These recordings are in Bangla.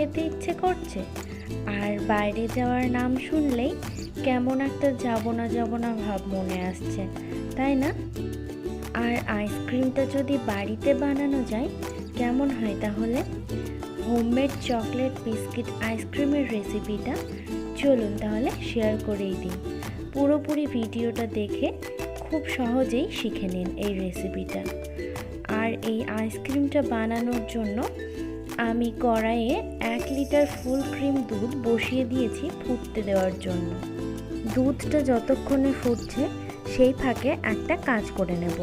খেতে ইচ্ছে করছে, আর বাইরে যাওয়ার নাম শুনলেই কেমন একটা যাবো না ভাব মনে আসছে, তাই না? আর আইসক্রিমটা যদি বাড়িতে বানানো যায় কেমন হয় তাহলে? হোমমেড চকলেট বিস্কিট আইসক্রিমের রেসিপিটা চলুন তাহলে শেয়ার করেই দিই। পুরোপুরি ভিডিওটা দেখে খুব সহজেই শিখে নিন এই রেসিপিটা। আর এই আইসক্রিমটা বানানোর জন্য আমি কড়াইয়ে 1 লিটার ফুল ক্রিম দুধ বসিয়ে দিয়েছি ফুটতে দেওয়ার জন্য। দুধটা যতক্ষণে ফুটছে সেই ফাঁকে একটা কাজ করে নেব।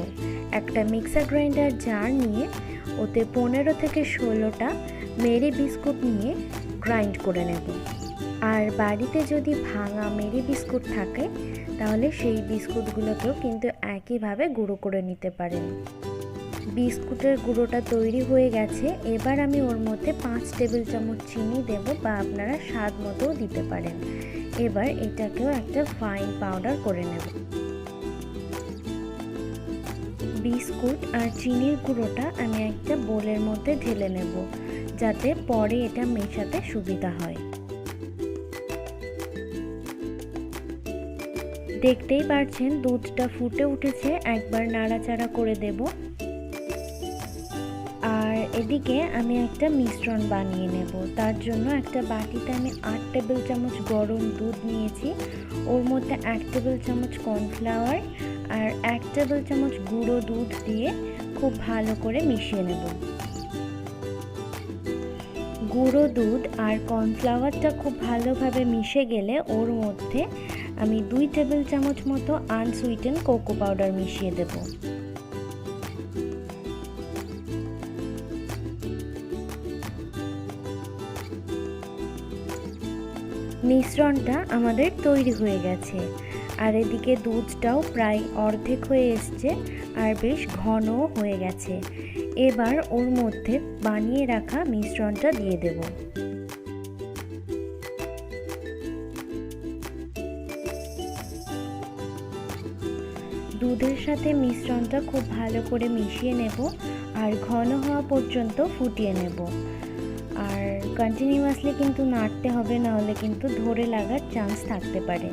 একটা মিক্সার গ্রাইন্ডার জার নিয়ে ওতে 15 থেকে 16টা মেরি বিস্কুট নিয়ে গ্রাইন্ড করে নেব। আর বাড়িতে যদি ভাঙা মেরি বিস্কুট থাকে তাহলে সেই বিস্কুটগুলোকেও কিন্তু একইভাবে গুঁড়ো করে নিতে পারেন। বিস্কুটের গুঁড়োটা তৈরি হয়ে গেছে। এবার আমি ওর মধ্যে 5 টেবিল চামচ চিনি দেব, বা আপনারা স্বাদ মতোও দিতে পারেন। এবার এটাকেও একটা ফাইন পাউডার করে নেব। বিস্কুট আর চিনির গুঁড়োটা আমি একটা বোলের মধ্যে ঢেলে নেব, যাতে পরে এটা মেশাতে সুবিধা হয়। দেখতেই পাচ্ছেন দুধটা ফুটে উঠেছে, একবার নাড়াচাড়া করে দেব। আর এদিকে আমি একটা মিশ্রণ বানিয়ে নেব। তার জন্য একটা বাটিতে আমি 8 টেবিল চামচ গরম দুধ নিয়েছি। ওর মধ্যে 1 টেবিল চামচ কর্নফ্লাওয়ার আর 1 টেবিল চামচ গুঁড়ো দুধ দিয়ে খুব ভালো করে মিশিয়ে নেব। গুঁড়ো দুধ আর কর্নফ্লাওয়ারটা খুব ভালোভাবে মিশে গেলে ওর মধ্যে আমি 2 টেবিল চামচ মতো আনসুইটেন কোকো পাউডার মিশিয়ে দেব। মিশ্রণটা আমাদের তৈরি হয়ে গেছে। আর এদিকে দুধটাও প্রায় অর্ধেক হয়ে এসছে আর বেশ ঘনও হয়ে গেছে। এবার ওর মধ্যে বানিয়ে রাখা মিশ্রণটা দিয়ে দেব। দুধের সাথে মিশ্রণটা খুব ভালো করে মিশিয়ে নেব আর ঘন হওয়া পর্যন্ত ফুটিয়ে নেব। আর কন্টিনিউয়াসলি কিন্তু নাড়তে হবে, না হলে কিন্তু ধরে লাগার চান্স থাকতে পারে।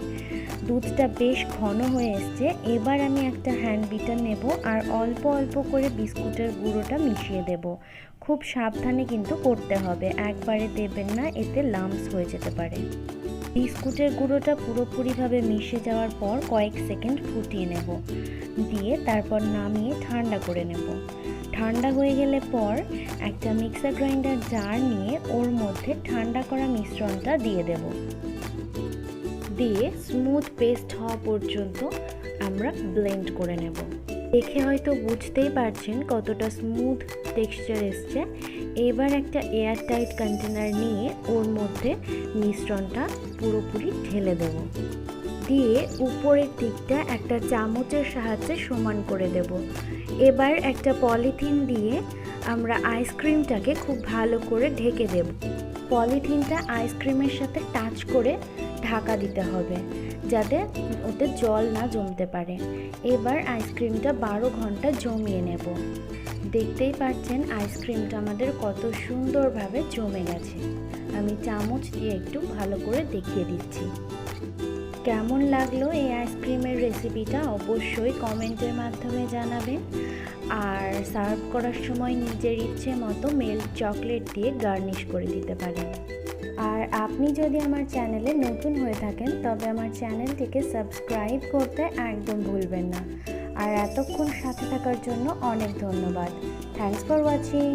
দুধটা বেশ ঘন হয়ে এসছে। এবার আমি একটা হ্যান্ড বিটার নেব আর অল্প অল্প করে বিস্কুটের গুঁড়োটা মিশিয়ে দেব। খুব সাবধানে কিন্তু করতে হবে, একবারে দেবেন না, এতে লাম্পস হয়ে যেতে পারে। বিস্কুটের গুঁড়োটা পুরোপুরিভাবে মিশে যাওয়ার পর কয়েক সেকেন্ড ফুটিয়ে নেব, দিয়ে তারপর নামিয়ে ঠান্ডা করে নেব। ঠান্ডা হয়ে গেলে পর একটা মিক্সার গ্রাইন্ডার জার নিয়ে ওর মধ্যে ঠান্ডা করা মিশ্রণটা দিয়ে দেব। দিয়ে স্মুথ পেস্ট হওয়া পর্যন্ত আমরা ব্লেন্ড করে নেব। দেখে হয়তো বুঝতেই পারছেন কতটা স্মুথ টেক্সচার এসছে। এবার একটা এয়ার টাইট কন্টেনার নিয়ে ওর মধ্যে মিশ্রণটা পুরোপুরি ঢেলে দেব। দিয়ে উপরের দিকটা একটা চামচের সাহায্যে সমান করে দেব। এবার একটা পলিথিন দিয়ে আমরা আইসক্রিমটাকে খুব ভালো করে ঢেকে দেব। পলিথিনটা আইসক্রিমের সাথে টাচ করে ঢাকা দিতে হবে, যাতে ওতে জল না জমতে পারে। এবার আইসক্রিমটা 12 ঘন্টা জমিয়ে নেব। দেখতেই পাচ্ছেন আইসক্রিমটা আমাদের কত সুন্দরভাবে জমে গেছে। আমি চামচ দিয়ে একটু ভালো করে দেখিয়ে দিচ্ছি। কেমন লাগলো এই আইসক্রিমের রেসিপিটা অবশ্যই কমেন্টের মাধ্যমে জানাবেন। আর সার্ভ করার সময় নিজের ইচ্ছে মতো মেল্ট চকলেট দিয়ে গার্নিশ করে দিতে পারেন। আর আপনি যদি আমার চ্যানেলে নতুন হয়ে থাকেন তবে আমার চ্যানেলটিকে সাবস্ক্রাইব করতে একদম ভুলবেন না। আর এতক্ষণ সাথে থাকার জন্য অনেক ধন্যবাদ। Thanks for watching.